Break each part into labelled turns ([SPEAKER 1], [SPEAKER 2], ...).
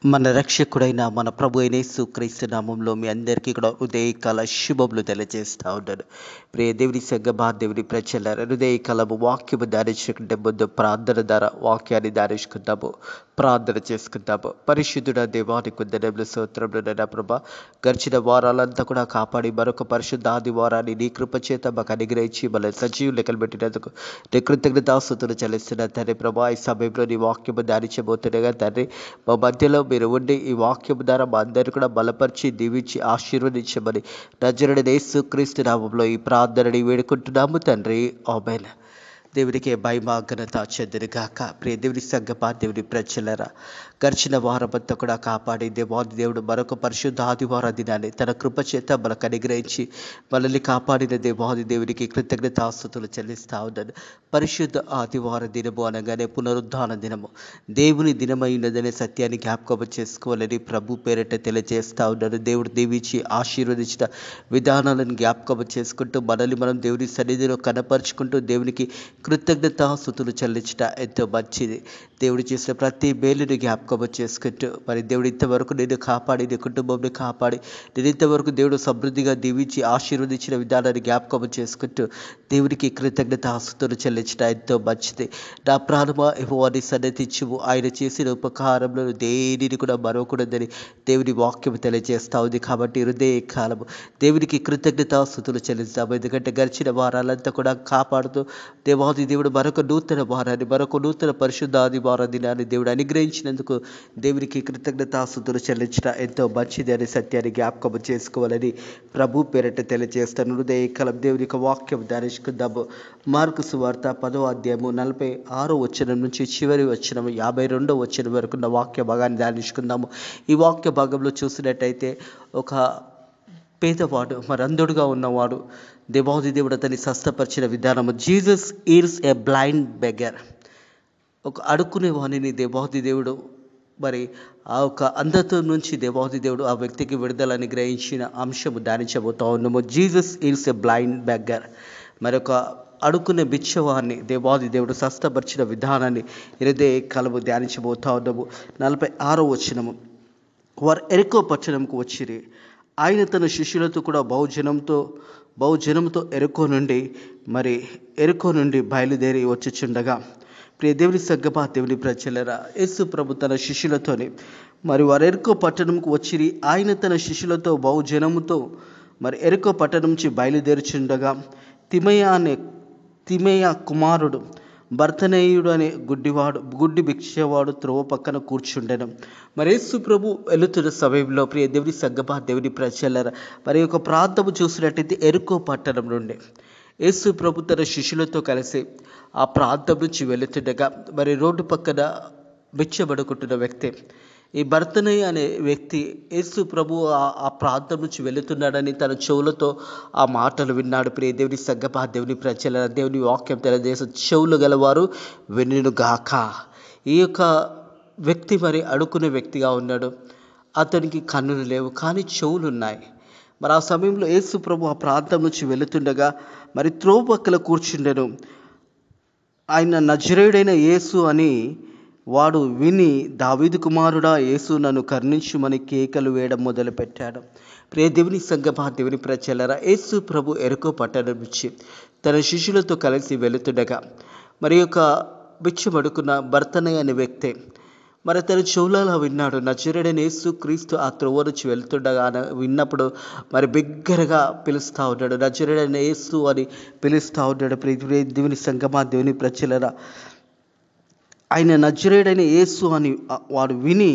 [SPEAKER 1] మన రక్షకుడైన మన ప్రభు అయిన యేసుక్రీస్తు నామంలో మీ అందరికీ కూడా హృదయకాల శుభములు తెలియజేస్తా ఉన్నాను. ప్రియ దేవుని సంగమా, దేవుని ప్రజలారా, హృదయకాలము వాక్యము ధ్యానించుకుంటే ముందు ప్రార్థన ద్వారా వాక్యాన్ని ధ్యానించుకుంటాము, ప్రార్థన చేసుకుంటాము. పరిశుద్ధుడ దేవానికి వందనములు, స్తోత్రములు నాయనా ప్రభా. గడిచిన వారాలంతా కూడా కాపాడి మరొక పరిశుద్ధ ఆదివారాన్ని నీ కృప చేత మాకు అనుగ్రహించి మన సజీవ లెక్కలు పెట్టినందుకు నీ కృతజ్ఞతాస్తుతులు చెల్లిస్తున్న తండ్రి ప్రభా. ఈ సమయంలో నీ వాక్యము ధ్యానించబోతుండగా తండ్రి, మా మధ్యలో మీరు ఉండి ఈ వాక్యం ద్వారా మా అందరిని కూడా బలపరిచి దీవించి ఆశీర్వదించమని నజరుడైన యేసుక్రీస్తు నామములో ఈ ప్రార్థనని వేడుకుంటున్నాము తండ్రి. ఆమేన్. దేవునికి మహిమ ఘనత చెందునుగాక. ప్రియ దేవుని సంగమా, దేవుని ప్రజలారా, గడిచిన వారమంతా కూడా కాపాడి దేవాది దేవుడు మరొక పరిశుద్ధ ఆదివార దినాన్ని తన కృప చేత మనకు అనుగ్రహించి మనల్ని కాపాడిన దేవాది దేవునికి కృతజ్ఞతాస్తుతులు చెల్లిస్తా ఉన్నాను. పరిశుద్ధ ఆదివార దినము అనగానే పునరుద్ధాన దినము, దేవుని దినమైనదనే సత్యాన్ని జ్ఞాపకం చేసుకోవాలని ప్రభు పేరిట తెలియజేస్తా ఉన్నాను. దేవుడు దీవించి ఆశీర్వదించిన విధానాలను జ్ఞాపకం చేసుకుంటూ మనల్ని మనం దేవుని సన్నిధిలో కనపరుచుకుంటూ దేవునికి కృతజ్ఞతాస్తుతులు చెల్లించట ఎంతో మంచిది. దేవుడు చేసిన ప్రతి మేలుని జ్ఞాపకం చేసుకుంటూ మరి దేవుడు ఇంతవరకు నేను కాపాడి, నీ కుటుంబంని కాపాడి, నేను ఇంతవరకు దేవుడు సమృద్ధిగా దీవించి ఆశీర్వదించిన విధానాన్ని జ్ఞాపకం చేసుకుంటూ దేవునికి కృతజ్ఞతాస్తుతులు చెల్లించట ఎంతో మంచిది. నా ప్రాణమా యెహోవాని సన్నతించుము, ఆయన చేసిన ఉపకారంలో దేనిని కూడా మరొకూడదని దేవుని వాక్యం తెలియజేస్తా ఉంది. కాబట్టి హృదయ కాలము దేవునికి కృతజ్ఞతాస్తుతులు చెల్లిస్తాము. ఎందుకంటే గడిచిన వారాలంతా కూడా కాపాడుతూ దేవాది దేవుడు మరొక నూతన వారాన్ని, మరొక నూతన పరిశుద్ధాది వార దినాన్ని దేవుడు అనుగ్రహించినందుకు దేవునికి కృతజ్ఞతాస్తుతులు చెల్లించడం ఎంతో మంచిది అనే సత్యాన్ని జ్ఞాపకం చేసుకోవాలని ప్రభు పేరిట తెలియజేస్తాను. హృదయకాలం దేవుని యొక్క వాక్యం ధ్యానించుకుందాము. మార్కు సువార్త 10వ అధ్యాయము 46వ వచనం నుంచి చివరి వచనం 52వ వచనం వరకు ఉన్న వాక్య భాగాన్ని ధ్యానించుకుందాము. ఈ వాక్య భాగంలో చూసినట్టయితే ఒక పేదవాడు, మరంధుడుగా ఉన్నవాడు, దేవాది దేవుడు అతన్ని స్వస్థపరిచిన విధానము. Jesus is a blind beggar. ఒక అడుక్కునే వాణిని దేవాది దేవుడు మరి ఆ ఒక అంధత్వం నుంచి దేవాది దేవుడు ఆ వ్యక్తికి విడుదలని గ్రహించిన అంశము ధ్యానించబోతా ఉన్నాము. Jesus is a blind beggar. మరొక అడుక్కునే బిచ్చవాన్ని దేవాది దేవుడు స్వస్థపరిచిన విధానాన్ని ఇరదే కలము ధ్యానించబోతా ఉన్నాము. 46వ వచనము. వారు ఎరికో పట్టణంకు వచ్చిరి. ఆయన తన శిష్యులతో కూడా బహుజనంతో ఎరుకో నుండి బయలుదేరి వచ్చుచుండగా, ప్రియ దేవుని సంగమా, దేవుని ప్రజలారా, యేసు ప్రభు తన శిష్యులతోని వారు ఎరుకో పట్టణంకు వచ్చిరి. ఆయన తన శిష్యులతో బహుజనముతో ఎరుకో పట్టణం నుంచి బయలుదేరుచుండగా, తిమేయ కుమారుడు బర్తనేయుడు అనే గుడ్డి భిక్షవాడు త్రోవ పక్కన కూర్చుండెను. యేసు ప్రభు వెళుతున్న సమయంలో, ప్రియ దేవుని సంగమా, దేవుని ప్రజలారా, ఒక ప్రాంతము చూసినట్టయితే ఎరుకో పట్టణం నుండి యేసు ప్రభు తన శిష్యులతో కలిసి ఆ ప్రాంతం నుంచి వెళుతుండగా రోడ్డు పక్కన బిచ్చబడుకుంటున్న వ్యక్తి, ఈ బర్తనేయ అనే వ్యక్తి యేసు ప్రభు ఆ ప్రాంతం నుంచి వెళుతున్నాడని తన చెవులతో ఆ మాటలు విన్నాడు. ప్రియ దేవుని సంగమా, దేవుని ప్రజలారా, దేవుని వాక్యం తెలియజేసే చెవులు గలవారు వినుగాక. ఈ యొక్క వ్యక్తి అడుక్కునే వ్యక్తిగా ఉన్నాడు. అతనికి కన్నులు లేవు, కానీ చెవులు ఉన్నాయి. ఆ సమయంలో యేసు ప్రభు ఆ ప్రాంతం నుంచి వెళుతుండగా త్రోవ పక్కన కూర్చుండెను. ఆయన నజరేయుడైన యేసు అని వాడు విని, దావీదు కుమారుడా యేసు, నన్ను కరుణించుమని కేకలు వేయడం మొదలుపెట్టాడు. ప్రియ దేవుని సంగమా, దేవుని ప్రజలారా, యేసు ప్రభు ఎరుకో పట్టణం నుంచి తన శిష్యులతో కలిసి వెళుతుండగా యొక్క బిచ్చమడుకున్న బర్తనేయ అనే వ్యక్తి తన చెవులలో విన్నాడు. నజరేయుడైన యేసు క్రీస్తు ఆ త్రోవ నుంచి వెళ్తుండగా విన్నప్పుడు బిగ్గరగా పిలుస్తూ ఉన్నాడు. నజరేయుడైన యేసు అని పిలుస్తూ ఉన్నాడు. ప్రియ దేవుని సంగమా, దేవుని ప్రజలారా, ఆయన నజరేయుడైన యేసు అని వాడు విని,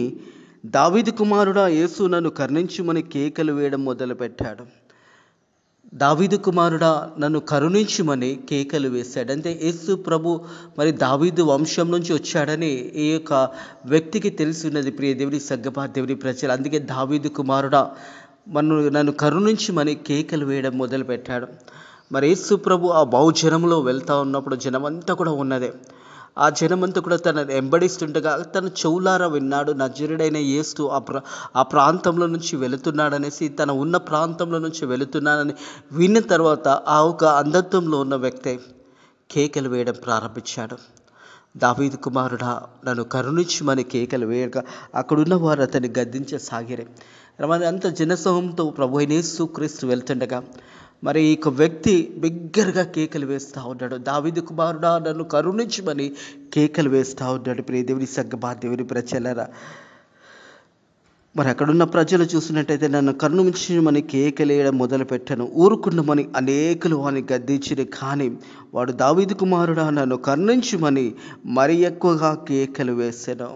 [SPEAKER 1] దావీదు కుమారుడా యేసు, నన్ను కరుణించుమని కేకలు వేయడం మొదలుపెట్టాడు. దావీదు కుమారుడా, నన్ను కరుణించుమని కేకలు వేశాడు. అంటే యేసు ప్రభు దావీదు వంశం నుంచి వచ్చాడని ఈ యొక్క వ్యక్తికి తెలిసి ఉన్నది. ప్రియ దేవుని సంగమా, దేవుని ప్రజలు, అందుకే దావీదు కుమారుడా నన్ను కరుణించుమని కేకలు వేయడం మొదలుపెట్టాడు. యేసు ప్రభు ఆ బహుజనంలో వెళ్తూ ఉన్నప్పుడు జనమంతా కూడా ఉన్నదే. ఆ జనమంతా కూడా తనను వెంబడిస్తుండగా తన చెవులారా విన్నాడు. నజరేయుడైన యేసు ఆ ప్రాంతంలో నుంచి వెళుతున్నాడనేసి, తన ఉన్న ప్రాంతంలో నుంచి వెళుతున్నాడని విన్న తర్వాత ఆ ఒక అంధత్వంలో ఉన్న వ్యక్తి కేకలు వేయడం ప్రారంభించాడు. దావీదు కుమారుడా నన్ను కరుణించుమని కేకలు వేయగా అక్కడున్న వారు అతన్ని గద్దించసాగిరి. మరి అంత జనసమూహంతో ప్రభు అయిన యేసుక్రీస్తు వెళ్తుండగా మరి ఈ వ్యక్తి బిగ్గరగా కేకలు వేస్తూ ఉన్నాడు. దావీదు కుమారుడా నన్ను కరుణించుమని కేకలు వేస్తూ ఉన్నాడు. ప్రియ దేవుని సంగమా, దేవుని ప్రజలారా, మరి అక్కడున్న ప్రజలు చూసినట్టయితే నన్ను కరుణించమని కేకలేయడం మొదలుపెట్టాను. ఊరుకుండమని అనేకులు వాడిని గద్దించిరి. కానీ వాడు దావీదు కుమారుడా నన్ను కరుణించుమని మరి ఎక్కువగా కేకలు వేసాను.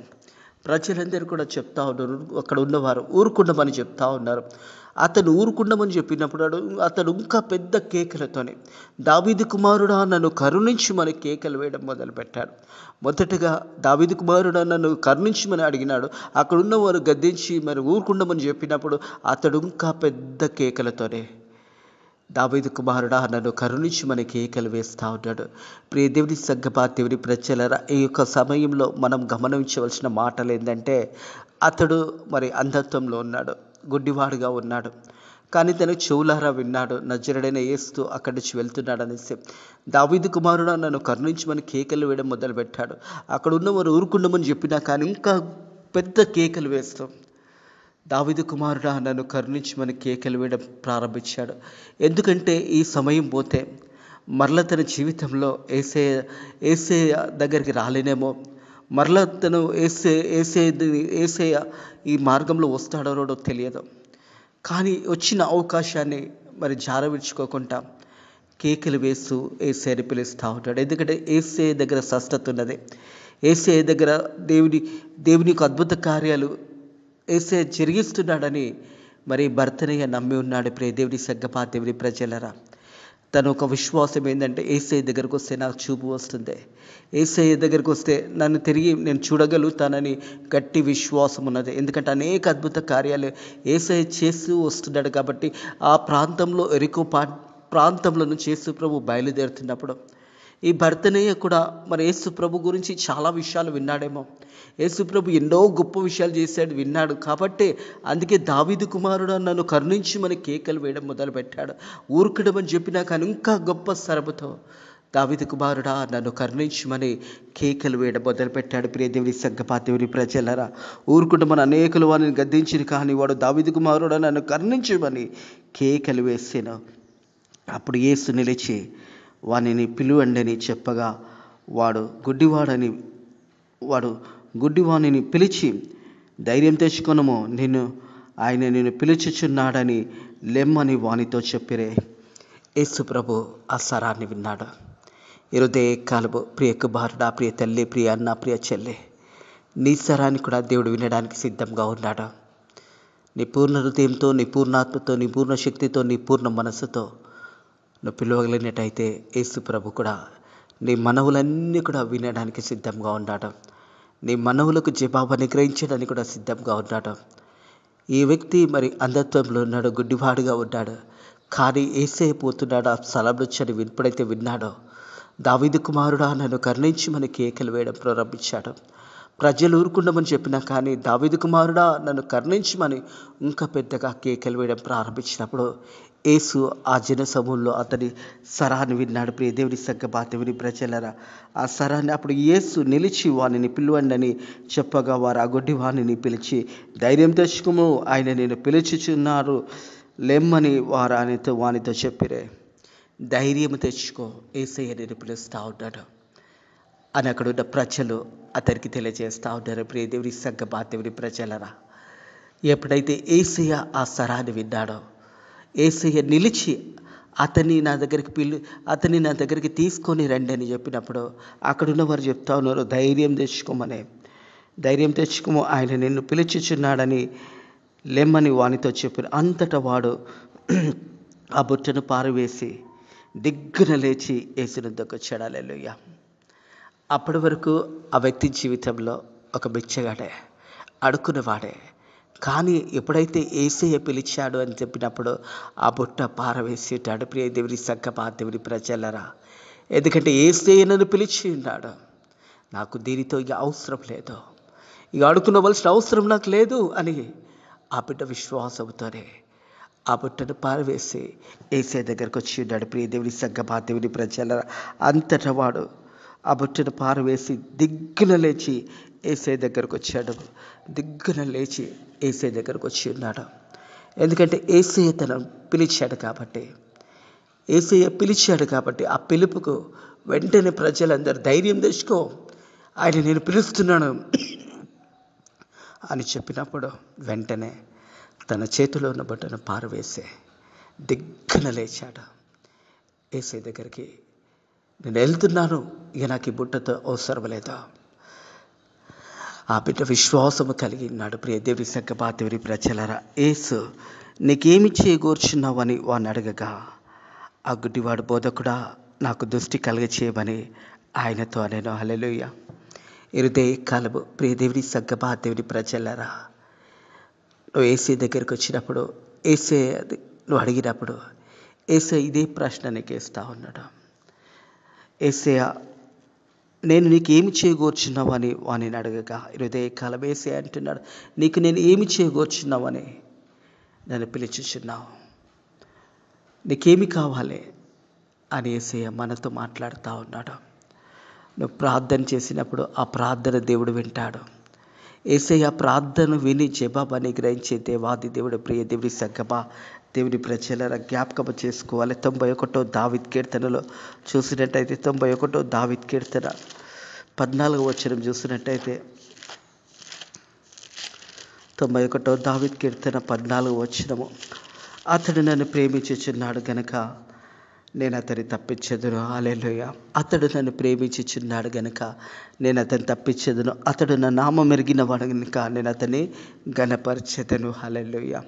[SPEAKER 1] ప్రజలందరూ కూడా చెప్తా ఉన్నారు, అక్కడ ఉన్నవారు ఊరుకుండమని చెప్తా ఉన్నారు. అతను ఊరుకుండమని చెప్పినప్పుడు అతడు ఇంకా పెద్ద కేకలతోనే దావీదు కుమారుడా నన్ను కరుణించుమని కేకలు వేయడం మొదలుపెట్టాడు. మొదటగా దావీదు కుమారుడా నన్ను కరుణించుమని అడిగినాడు. అక్కడున్న వారు గద్దించి మరి ఊరుకుండమని చెప్పినప్పుడు అతడు ఇంకా పెద్ద కేకలతోనే దావీదు కుమారుడా నన్ను కరుణించుమని కేకలు వేస్తూ ఉన్నాడు. ప్రియ దేవుని సంగమా, దేవుని ప్రజలారా, ఈ యొక్క సమయంలో మనం గమనించవలసిన మాటలు ఏంటంటే, అతడు మరి అంధత్వంలో ఉన్నాడు, గుడ్డివాడుగా ఉన్నాడు. కానీ తను చెవులారా విన్నాడు నజరుడైన యేసు అక్కడి నుంచి వెళ్తున్నాడు అనేసి. దావీదు కుమారుడా నన్ను కరుణించమని కేకలు వేయడం మొదలుపెట్టాడు. అక్కడ ఉన్నవారు ఊరుకుండమని చెప్పినా కానీ ఇంకా పెద్ద కేకలు వేస్తాం. దావీదు కుమారుడా నన్ను కరుణించమని కేకలు వేయడం ప్రారంభించాడు. ఎందుకంటే ఈ సమయం పోతే మరల తన జీవితంలో ఏసయ్య దగ్గరికి రాలేనేమో, మరలా తను ఏసయ్య ఈ మార్గంలో వస్తాడో రాడో తెలియదు. కానీ వచ్చిన అవకాశాన్ని మరి జారవిడ్చుకోకుండా కేకలు వేస్తూ ఏసయ్యని పిలుస్తూ ఉంటాడు. ఎందుకంటే ఏసయ్య దగ్గర స్వస్థత ఉన్నది. ఏసయ్య దగ్గర దేవుని యొక్క అద్భుత కార్యాలు ఏసయ్య జరిగిస్తున్నాడని మరి భర్తనయ్య నమ్మి ఉన్నాడు. ప్రియ దేవుని సంగమా, దేవుని ప్రజలరా, తన ఒక విశ్వాసం ఏంటంటే ఏసయ్య దగ్గరకు వస్తే నాకు చూపు వస్తుంది, ఏసయ్య దగ్గరకు వస్తే నన్ను తిరిగి నేను చూడగలుగుతానని గట్టి విశ్వాసం ఉన్నది. ఎందుకంటే అనేక అద్భుత కార్యాలు ఏసయ్య చేస్తూ వస్తున్నాడు కాబట్టి ఆ ప్రాంతంలో ఎరికో ప్రాంతంలో నుంచి యేసు ప్రభు బయలుదేరుతున్నప్పుడు ఈ భర్తనయ్య కూడా మరి యేసు ప్రభు గురించి చాలా విషయాలు విన్నాడేమో. యేసు ప్రభు ఎన్నో గొప్ప విషయాలు చేశాడు, విన్నాడు. కాబట్టి అందుకే దావీదు కుమారుడు నన్ను కరుణించమని కేకలు వేయడం మొదలుపెట్టాడు. ఊరుకడమని చెప్పినా కానీ ఇంకా గొప్ప స్వరముతో దావీదు కుమారుడా నన్ను కరుణించమని కేకలు వేయడం మొదలుపెట్టాడు. ప్రియ దేవుని సంగమా, దేవుని ప్రజలరా, ఊరుకుంటమని అనేకులు వారిని గద్దించింది. కానీ వాడు దావీదు కుమారుడా నన్ను కరుణించమని కేకలు వేసాను. అప్పుడు యేసు నిలిచి వానిని పిలువండి అని చెప్పగా వాడు గుడ్డివాణిని పిలిచి, ధైర్యం తెచ్చుకొనుము, ఆయన నిన్ను పిలుచుచున్నాడని లెమ్మని వానితో చెప్పిరే. యేసు ప్రభు ఆ స్వరాన్ని విన్నాడు. హృదయ కాలము ప్రియ కుమారుడా, ప్రియ తల్లి, ప్రియ అన్న, ప్రియ చెల్లి, నీ స్వరాన్ని కూడా దేవుడు వినడానికి సిద్ధంగా ఉన్నాడు. నీ పూర్ణ హృదయంతో, నీ పూర్ణాత్మతో, నీ పూర్ణ శక్తితో, నీ పూర్ణ మనస్సుతో నువ్వు పిలవగలిగినట్టయితే యేసు ప్రభు కూడా నీ మనవులన్నీ కూడా వినడానికి సిద్ధంగా ఉన్నాడు. నీ మనవులకు జవాబు అనుగ్రహించడానికి కూడా సిద్ధంగా ఉన్నాడు. ఈ వ్యక్తి మరి అంధత్వంలో ఉన్నాడు, గుడ్డివాడుగా ఉన్నాడు. కానీ యేసయ్య పోతున్నాడు ఆ స్థలంలో వచ్చి ఎప్పుడైతే విన్నాడో, దావీదు కుమారుడా నన్ను కరుణించమని కేకలు వేయడం ప్రారంభించాడు. ప్రజలు ఊరుకుండమని చెప్పినా కానీ దావీదు కుమారుడా నన్ను కరుణించమని ఇంకా పెద్దగా కేకలు వేయడం ప్రారంభించినప్పుడు యేసు ఆ జన సమూహంలో అతని స్వరాన్ని విన్నాడు. ప్రియ దేవుని సంగమా, దేవుని ప్రజలరా, ఆ స్వరాన్ని అప్పుడు యేసు నిలిచి వానిని పిలువండి అని చెప్పగా వారు ఆ గుడ్డి వాణిని పిలిచి, ధైర్యం తెచ్చుకోము, ఆయన నేను పిలుచుచున్నారు లెమ్మని వారు వానితో చెప్పిరే. ధైర్యం తెచ్చుకో, యేసయ్య నేను పిలుస్తూ ఉన్నాడు అని అక్కడున్న ప్రజలు అతనికి తెలియజేస్తూ ఉంటారు. ప్రియ దేవుని సంగమా, దేవుని ప్రజలరా, ఎప్పుడైతే యేసయ్య ఆ స్వరాన్ని విన్నాడో, యేసయ్య నిలిచి అతన్ని నా దగ్గరికి తీసుకొని రండి అని చెప్పినప్పుడు అక్కడున్న వారు చెప్తా ఉన్నారు, ధైర్యం తెచ్చుకోము, ఆయన నిన్ను పిలుచుచున్నాడని లెమ్మని వానితో చెప్పారు. అంతటా వాడు ఆ బుట్టను పారవేసి దిగ్గున లేచి యేసుని దగ్గరకు వచ్చాడు. హల్లెలూయా. అప్పటి వరకు ఆ వ్యక్తి జీవితంలో ఒక బిచ్చగాడే, అడుక్కునేవాడే. కానీ ఎప్పుడైతే యేసయ్య పిలిచాడు అని చెప్పినప్పుడు ఆ బుట్ట పారవేసేటాడు. ప్రియ దేవుని సంగమా, దేవుని ప్రజలరా, ఎందుకంటే యేసయ్య నన్ను పిలిచి ఉన్నాడు, నాకు దీనితో ఇక అవసరం లేదు, ఇక అడుక్కునవలసిన అవసరం నాకు లేదు అని ఆ బిడ్డ విశ్వాసంతోనే ఆ బుట్టను పారవేసి యేసయ్య దగ్గరకు వచ్చి ఉన్నాడు. ప్రియ దేవుని సంగమా, దేవుని ప్రజలరా, అంతటా వాడు ఆ బుట్టను పారవేసి దిగ్గున లేచి యేసయ్య దగ్గరకు వచ్చాడు. దిగ్గున లేచి యేసయ్య దగ్గరకు వచ్చి ఉన్నాడు. ఎందుకంటే యేసయ్య తనను పిలిచాడు కాబట్టి, యేసయ్య పిలిచాడు కాబట్టి ఆ పిలుపుకు వెంటనే ప్రజలందరూ ధైర్యం తెచ్చుకో, ఆయన నేను పిలుస్తున్నాను అని చెప్పినప్పుడు వెంటనే తన చేతిలో ఉన్న బుట్టను పారవేసి దిగ్గున లేచాడు. యేసయ్య దగ్గరికి, నేను వెళ్తున్నాను, ఇక నాకు ఈ బుట్టతో అవసరం లేదు. ఆ బిడ్డ విశ్వాసము కలిగి ఉన్నాడు. ప్రియ దేవుని సంగమా, దేవుని ప్రజలారా, యేసు నీకేమి చేయగూర్చున్నావు అని వాడిని అడగగా, ఆ గుడ్డివాడు బోధకుడా నాకు దృష్టి చేయమని ఆయనతో నేను. హల్లెలూయా. ఇరుదే కాలము ప్రియ దేవుని సంగమా, దేవుని ప్రజలారా, నువ్వు యేసయ్య దగ్గరికి వచ్చినప్పుడు, యేసయ్య నువ్వు అడిగినప్పుడు యేసయ్య ఇదే ప్రశ్న నీకు వేస్తా ఉన్నాడు. యేసయ్య నేను నీకు ఏమి చేయగూర్చున్నావు అని వాని అడగగా, హృదయ కాలం యేసయ్య అంటున్నాడు, నీకు నేను ఏమి చేయగూర్చున్నావని నన్ను పిలుచుచున్నావు, నీకేమి కావాలి అని యేసయ్య మనతో మాట్లాడుతూ ఉన్నాడు. నువ్వు ప్రార్థన చేసినప్పుడు ఆ ప్రార్థన దేవుడు వింటాడు. యేసయ్య ప్రార్థన విని జవాబని గ్రహించే దేవాది దేవుడు. ప్రియ దేవుని సంగమా, దేవుని ప్రజల జ్ఞాపకం చేసుకోవాలి. 91వ దావీదు కీర్తనలో చూసినట్టయితే, 91వ దావీదు కీర్తన 14వ వచనం చూసినట్టయితే, 91వ దావీదు కీర్తన 14వ వచనము, అతడు నన్ను ప్రేమించుచున్నాడు గనుక నేను అతన్ని తప్పించదును. హల్లెలూయా. అతడు నన్ను ప్రేమించుచున్నాడు గనుక నేను అతన్ని తప్పించదును. అతడు నా నామం ఎరిగిన వాడు గనుక నేను అతన్ని ఘనపరచెదను. హల్లెలూయా.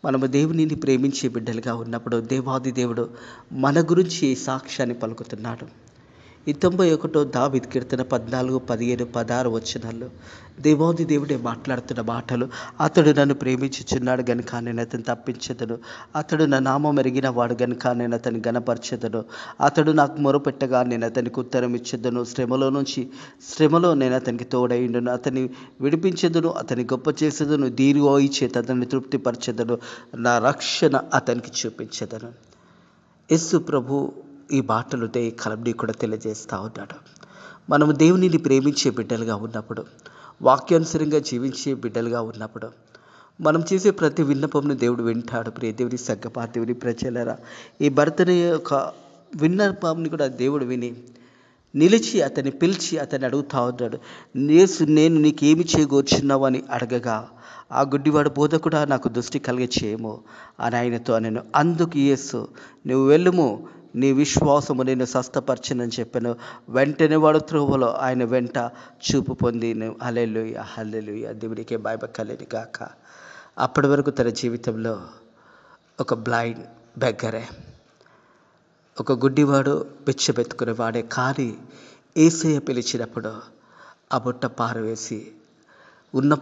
[SPEAKER 1] మనము దేవునిని ప్రేమించే బిడ్డలుగా ఉన్నప్పుడు దేవాది దేవుడు మన గురించి ఈ సాక్ష్యాన్ని పలుకుతున్నాడు. ఈ 91వ దావీదు కీర్తన 14, 15, 16 వచనాల్లో దేవాది దేవుడే మాట్లాడుతున్న మాటలు. అతడు నన్ను ప్రేమించుచున్నాడు గనుక నేను అతన్ని తప్పించదను. అతడు నా నామం ఎరిగిన వాడు గనుక నేను అతన్ని ఘనపరచెదను. అతడు నాకు మొరపెట్టగా నేను అతనికి ఉత్తరం ఇచ్చేదను. శ్రమలో నేను అతనికి తోడైండును. అతన్ని విడిపించెదను, అతన్ని గొప్ప చేసేదను. దీర్ఘాయువు చేత అతన్ని తృప్తిపరచెదను. నా రక్షణ అతనికి చూపించెదను. యేసు ప్రభు ఈ మాటలు కలంని కూడా తెలియజేస్తూ ఉన్నాడు. మనము దేవునిని ప్రేమించే బిడ్డలుగా ఉన్నప్పుడు, వాక్యానుసరంగా జీవించే బిడ్డలుగా ఉన్నప్పుడు, మనం చేసే ప్రతి విన్నపంను దేవుడు వింటాడు. ప్రియ దేవుని సంగమా, దేవుని ప్రజలారా, ఈ భర్తని యొక్క విన్నపాన్ని కూడా దేవుడు విని నిలిచి అతన్ని పిలిచి అతన్ని అడుగుతా ఉన్నాడు. యేసు నేను నీకేమి చేయగూర్చున్నావు అని అడగగా, ఆ గుడ్డివాడు బోధకుడా నాకు దృష్టి చేయము అని ఆయనతో నేను. అందుకు యేసు, నువ్వు వెళ్ళుము, నీ విశ్వాసము నేను స్వస్థపరచనని చెప్పాను. వెంటనే వాడు త్రోవలో ఆయన వెంట చూపు పొంది. హల్లెలూయా, హల్లెలూయా. దేవుడికే మహిమ కలుగును గాక. అప్పటి వరకు తన జీవితంలో ఒక బ్లైండ్ బెగ్గరే, ఒక గుడ్డివాడు బిచ్చబెత్తుకునేవాడే. కానీ యేసయ్య పిలిచినప్పుడు ఆ బుట్ట పారవేసి ఉన్న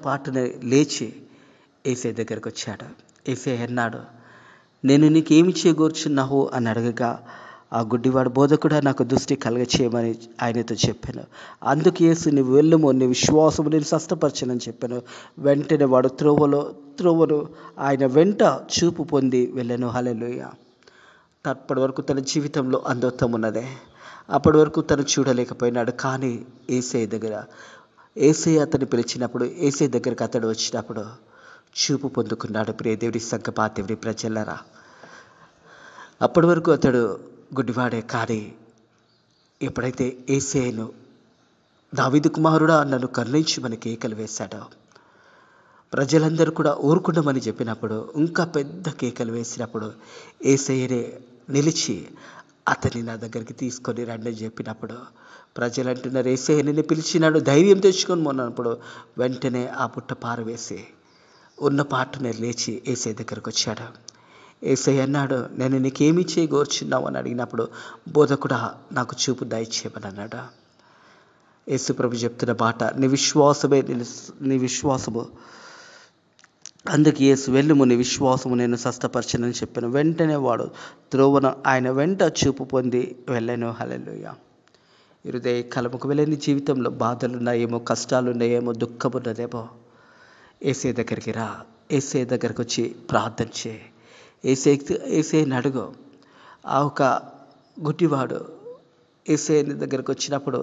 [SPEAKER 1] పాటునే లేచి యేసయ్య దగ్గరకు వచ్చాడు. యేసయ్య అన్నాడు, నేను నీకేమి చేయగూర్చున్నావు అని అడగగా, ఆ గుడ్డివాడు బోధకుడా నాకు దృష్టి చేయమని ఆయనతో చెప్పాను. అందుకు యేసు, నువ్వు వెళ్ళుము, నీ విశ్వాసము నేను స్వస్థపరచనని చెప్పాను. వెంటనే వాడు త్రోవను ఆయన వెంట చూపు పొంది వెళ్ళాను. హల్లెలూయా. అప్పటి వరకు తన జీవితంలో అంధత్వం ఉన్నదే, అప్పటి వరకు తను చూడలేకపోయినాడు. కానీ యేసయ్య అతన్ని పిలిచినప్పుడు, యేసయ్య దగ్గరికి అతడు వచ్చినప్పుడు చూపు పొందుకున్నాడు. ప్రియ దేవుని సంగమా, దేవుని ప్రజలారా, అప్పటి వరకు అతడు గుడ్డివాడే. కానీ ఎప్పుడైతే యేసయ్యను దావీదు కుమారుడా నన్ను కరుణించమని కేకలు వేశాడో, ప్రజలందరూ కూడా ఊరుకుండమని చెప్పినప్పుడు, ఇంకా పెద్ద కేకలు వేసినప్పుడు యేసయ్యనే నిలిచి అతన్ని నా దగ్గరికి తీసుకొని రండి చెప్పినప్పుడు, ప్రజలు అంటున్నారు, యేసయ్య నిన్ను పిలిచినాడు, ధైర్యం తెచ్చుకొని మొన్నప్పుడు వెంటనే ఆ పుట్ట పారవేసి ఉన్న పాటునే లేచి యేసయ్య దగ్గరకు వచ్చాడు. యేసయ్య అన్నాడు, నేను నీకేమి చేయగూర్చున్నావు అని అడిగినప్పుడు, బోధకుడా నాకు చూపు దయచేయమని అన్నాడు. యేసు ప్రభు చెప్తున్న మాట, నీ విశ్వాసము. అందుకు యేసు, వెళ్ళుము, నీ విశ్వాసము నేను స్వస్థపరచనని చెప్పాను. వెంటనే వాడు త్రోవన ఆయన వెంట చూపు పొంది వెళ్ళాను. హల్లెలూయా. హృదయ కలముకు వెళ్ళని జీవితంలో బాధలున్నాయేమో, కష్టాలున్నాయేమో, దుఃఖం ఉన్నదేమో, యేసయ్య దగ్గరికి రా. యేసయ్య దగ్గరికి వచ్చి ప్రార్థన చేయి. యేసయ్యని అడుగు. ఆ ఒక గుడ్డివాడు యేసయ్య దగ్గరకు వచ్చినప్పుడు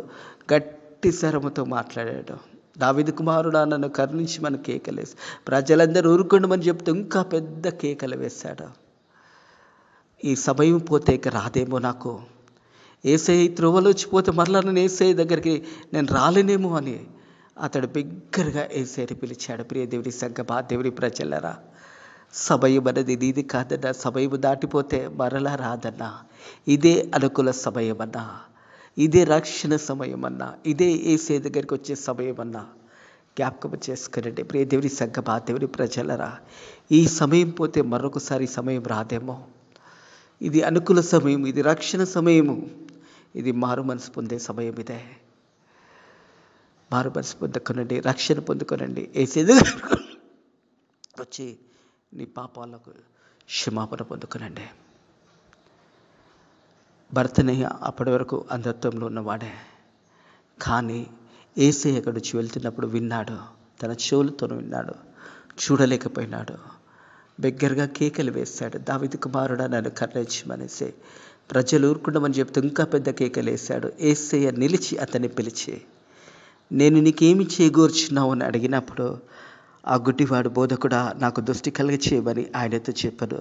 [SPEAKER 1] గట్టి స్వరముతో మాట్లాడాడు. దావీదు కుమారుడా నన్ను కరుణించి మన కేకలేసి ప్రజలందరూ ఊరుకోండమని చెప్తే ఇంకా పెద్ద కేకలు వేశాడు. ఈ సమయం పోతే ఇక రాదేమో నాకు, యేసయ్య త్రోవలో వచ్చిపోతే మరలా నేను యేసయ్య దగ్గరికి నేను రాలేనేమో అని అతడు బిగ్గరగా యేసయ్యని పిలిచాడు. ప్రియ దేవుని సంగమా, దేవుని ప్రజలరా, సమయం అనేది నీది కాదన్నా. సమయం దాటిపోతే మరలా రాదన్నా. ఇదే అనుకూల సమయం అన్నా, ఇదే రక్షణ సమయం అన్నా, ఇదే యేసయ్య దగ్గరికి వచ్చే సమయం అన్నా జ్ఞాపకం చేసుకునండి. ప్రియ దేవుని సంగమా, దేవుని ప్రజలరా, ఈ సమయం పోతే మరొకసారి సమయం రాదేమో. ఇది అనుకూల సమయం, ఇది రక్షణ సమయము, ఇది మారు మనసు పొందే సమయం. ఇదే మారు మనసు పొందుకొనండి, రక్షణ పొందుకొనండి. యేసయ్య దగ్గరకు వచ్చి నీ పాపాలకు క్షమాపణ పొందుకొనండి. భర్తనయ్య అప్పటి వరకు అంధత్వంలో ఉన్నవాడే, కానీ యేసయ్య అక్కడి నుంచి వెళ్తున్నప్పుడు విన్నాడు, తన చెవులతో విన్నాడు, చూడలేకపోయినాడు. బిగ్గరగా కేకలు వేశాడు, దావీదు కుమారుడా నన్ను కరుణించమనేసి. ప్రజలు ఊరుకుండమని చెప్తూ ఇంకా పెద్ద కేకలు వేశాడు. యేసయ్య నిలిచి అతన్ని పిలిచి, నేను నీకేమి చేకూర్చున్నావు అని అడిగినప్పుడు ఆ గుడ్డివాడు, బోధకుడా నాకు దృష్టి కలిగచేయమని ఆయనతో చెప్పాను.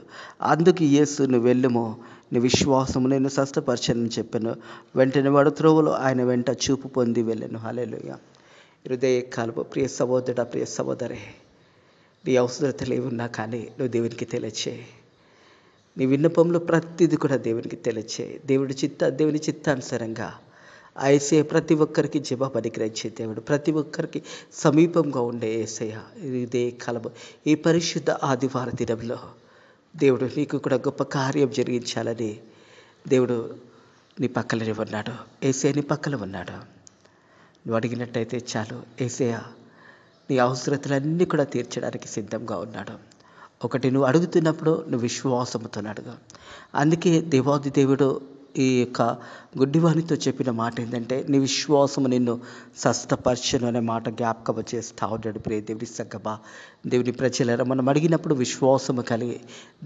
[SPEAKER 1] అందుకు యేసు, నువ్వు వెళ్ళుము, నీ విశ్వాసము నేను స్వస్థపరచనని చెప్పాను. వెంటనే వాడు త్రోవలో ఆయన వెంట చూపు పొంది వెళ్ళాను. హల్లెలూయా. హృదయ కాలపు ప్రియ సహోదరుడా, ప్రియ సహోదరే, నీ అవసరతలు ఏమున్నా కానీ నువ్వు దేవునికి తెలియచేయి. నీ విన్నపంలో ప్రతిదీ కూడా దేవునికి తెలియచేయి. దేవుని చిత్తానుసారంగా ఆ యేసయ్య ప్రతి ఒక్కరికి జవాబు అనుగ్రహించే దేవుడు, ప్రతి ఒక్కరికి సమీపంగా ఉండే యేసయ్య. ఇదే కాలము, ఈ పరిశుద్ధ ఆదివార దినంలో దేవుడు నీకు కూడా గొప్ప కార్యం జరిగించాలని దేవుడు నీ పక్కలనే ఉన్నాడు. యేసయ్య నీ పక్కన ఉన్నాడు. నువ్వు అడిగినట్టయితే చాలు, యేసయ్య నీ అవసరతలన్నీ కూడా తీర్చడానికి సిద్ధంగా ఉన్నాడు. ఒకటి, నువ్వు అడుగుతున్నప్పుడు నువ్వు విశ్వాసంతో అడుగు. అందుకే దేవాది దేవుడు ఈ యొక్క గుడ్డివానితో చెప్పిన మాట ఏంటంటే, నీ విశ్వాసము నిన్ను స్వస్థపరచును అనే మాట జ్ఞాపకం చేస్తూ ఉన్నాడు. ప్రియ దేవుని సంగమా, దేవుని ప్రజలరా, మనం అడిగినప్పుడు విశ్వాసము కలిగి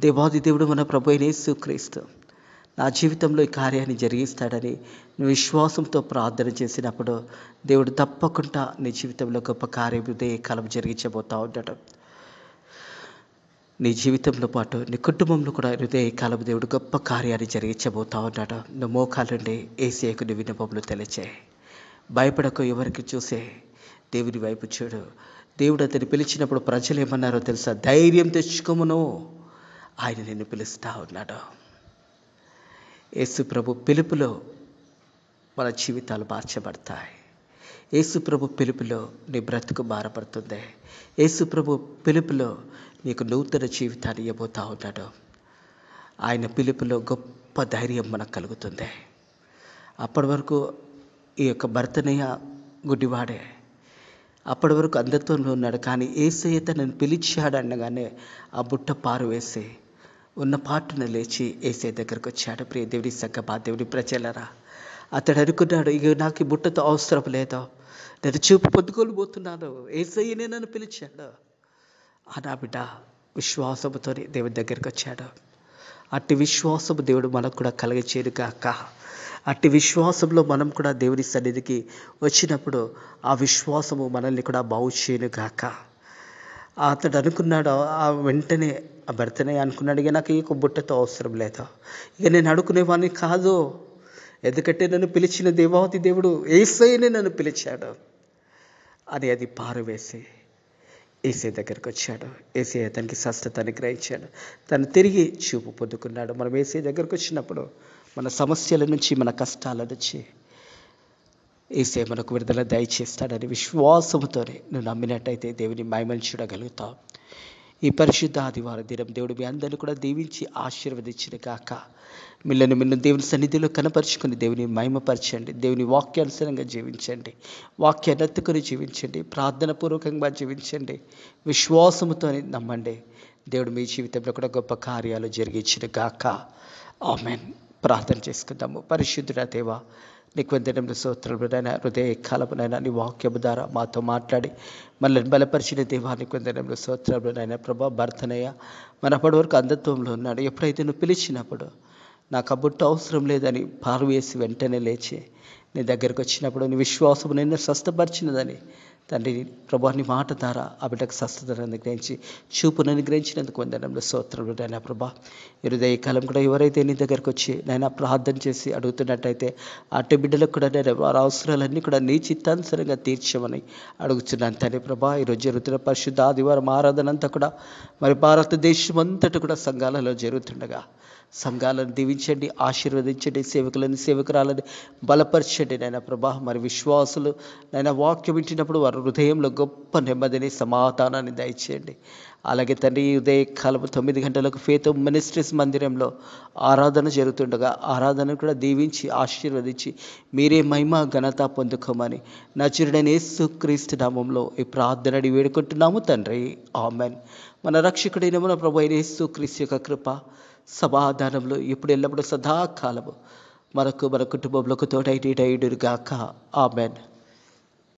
[SPEAKER 1] దేవాది దేవుడు మన ప్రభు అయిన యేసుక్రీస్తు నా జీవితంలో ఈ కార్యాన్ని జరిగిస్తాడని నువ్వు విశ్వాసంతో ప్రార్థన చేసినప్పుడు దేవుడు తప్పకుండా నీ జీవితంలో గొప్ప కార్యం ఉదయ కాలం జరిగించబోతూ ఉంటాడు. నీ జీవితంలో పాటు నీ కుటుంబంలో కూడా హృదయ కాలం దేవుడు గొప్ప కార్యాన్ని జరిగించబోతా ఉన్నాడు. నువ్వు మోకాలుండి యేసయ్యకు నీ విన్నపములు తెలియచేయి. భయపడకు, ఎవరికి చూసే దేవుని వైపు చూడు. దేవుడు అతన్ని పిలిచినప్పుడు ప్రజలు ఏమన్నారో తెలుసా? ధైర్యం తెచ్చుకోమును, ఆయన నిన్ను పిలుస్తూ ఉన్నాడు. యేసు ప్రభు పిలుపులో మన జీవితాలు మార్చబడతాయి. యేసు ప్రభు పిలుపులో నీ బ్రతుకు మారపడుతుంది. యేసు ప్రభు పిలుపులో నీకు నూతన జీవితాన్ని ఇవ్వబోతూ ఉన్నాడు. ఆయన పిలుపులో గొప్ప ధైర్యం మనకు కలుగుతుంది. అప్పటి వరకు ఈ యొక్క భర్తనయ్య గుడ్డివాడే, అప్పటి వరకు అంధత్వంలో ఉన్నాడు. కానీ యేసయ్య తనను పిలిచాడు అనగానే ఆ బుట్ట పారువేసి ఉన్న పాటున లేచి యేసయ్య దగ్గరకు వచ్చాడు. ప్రియ దేవుని సంగమా, దేవుని ప్రజలరా, అతడు అనుకున్నాడు, ఇక నాకు ఈ బుట్టతో అవసరం లేదు, నేను చూపు పొందుకొని పోతున్నాను, యేసయ్యనే నన్ను పిలిచాడు. నా బిడ్డ విశ్వాసముతో దేవుని దగ్గరికి వచ్చాడు. అట్టి విశ్వాసము దేవుడు మనకు కూడా కలగచేయను గాక. అట్టి విశ్వాసంలో మనం కూడా దేవుని సన్నిధికి వచ్చినప్పుడు ఆ విశ్వాసము మనల్ని కూడా బాగు చేయను గాక. అతడు అనుకున్నాడు, ఆ వెంటనే ఆ భర్తనే అనుకున్నాడు, ఇక నాకు ఈ బుట్టతో అవసరం లేదు, ఇక నేను అడుకునేవాడిని కాదు, ఎందుకంటే నన్ను పిలిచిన దేవాది దేవుడు యేసయ్యనే నన్ను పిలిచాడు అని అది పారవేసి యేసయ్య దగ్గరికి వచ్చాడు. యేసయ్య అతనికి స్వస్థత అనుగ్రహించాడు. తను తిరిగి చూపు పొందుకున్నాడు. మనం యేసయ్య దగ్గరికి వచ్చినప్పుడు మన సమస్యల నుంచి, మన కష్టాల నుంచి యేసయ్య మనకు విడుదల దయచేస్తాడని విశ్వాసంతోనే నువ్వు నమ్మినట్టయితే దేవుని మహిమను చూడగలుగుతావు. ఈ పరిశుద్ధ ఆదివారం దినం దేవుడు మీ అందరినీ కూడా దీవించి ఆశీర్వదించిన గాక. మిమ్మల్ని దేవుని సన్నిధిలో కనపరుచుకొని దేవుని మహిమపరచండి. దేవుని వాక్యానుసారంగా జీవించండి. వాక్యాన్ని ఎత్తుకొని జీవించండి. ప్రార్థన పూర్వకంగా జీవించండి. విశ్వాసముతో నమ్మండి. దేవుడు మీ జీవితంలో కూడా గొప్ప కార్యాలు జరిగించిన గాక. ఆమేన్. ప్రార్థన చేసుకుందాము. పరిశుద్ధుడా దేవా, నీకు వందనములు, స్తోత్రములైనా హృదయ కాలమునైనా నీ వాక్యము ద్వారా మాతో మాట్లాడి మనల్ని బలపరిచిన దేవా, నీకు వందనములు, స్తోత్రములైనా. ప్రభా, భర్తనయ్య మన అప్పటి వరకు అంధత్వంలో ఉన్నాడు. ఎప్పుడైతే నువ్వు పిలిచినప్పుడు నాకు ఆ బుట్ట అవసరం లేదని పారవేసి వెంటనే లేచి నీ దగ్గరికి వచ్చినప్పుడు నీ విశ్వాసం నిన్ను స్వస్థపరిచినదని తండ్రి ప్రభా నీ మాట ద్వారా ఆ బిడ్డకు స్వస్థతను అనుగ్రహించి చూపును అనుగ్రహించినందుకు వందనంలో స్తోత్రములు నాయనా ప్రభా. ఈ హృదయకాలం కూడా ఎవరైతే నీ దగ్గరకు వచ్చి నాయన ప్రార్థన చేసి అడుగుతున్నట్టయితే అటు బిడ్డలకు కూడా నేను వారి అవసరాలన్నీ కూడా నీ చిత్తానుసారంగా తీర్చమని అడుగుతున్నాను తండ్రి ప్రభా. ఈరోజు జరుగుతున్న పరిశుద్ధ ఆదివారం ఆరాధన అంతా కూడా మరి భారతదేశం అంతటా కూడా సంఘాలలో జరుగుతుండగా సంఘాలను దీవించండి, ఆశీర్వదించండి, సేవకులను సేవకురాలని బలపరచండి నాయనా ప్రభా. మరి విశ్వాసులు నాయన వాక్యం వింటున్నప్పుడు వారి హృదయంలో గొప్ప నెమ్మదిని సమాధానాన్ని దయచేయండి. అలాగే తండ్రి ఈ ఉదయకాలం 9 గంటలకు ఫేత్ మినిస్ట్రీస్ మందిరంలో ఆరాధన జరుగుతుండగా ఆరాధన కూడా దీవించి ఆశీర్వదించి మీరే మహిమ ఘనత పొందుకోమని నజరుడైన యేసుక్రీస్తు నామములో ఈ ప్రార్థన అడిగి వేడుకుంటున్నాము తండ్రి, ఆమెన్. మన రక్షకుడైన మన ప్రభువైన యేసుక్రీస్తు యొక్క కృప సమాధానంలో ఇప్పుడు ఎల్లప్పుడూ సదాకాలము మనకు మన కుటుంబంలోకి తోడైనగాక. ఆమెన్.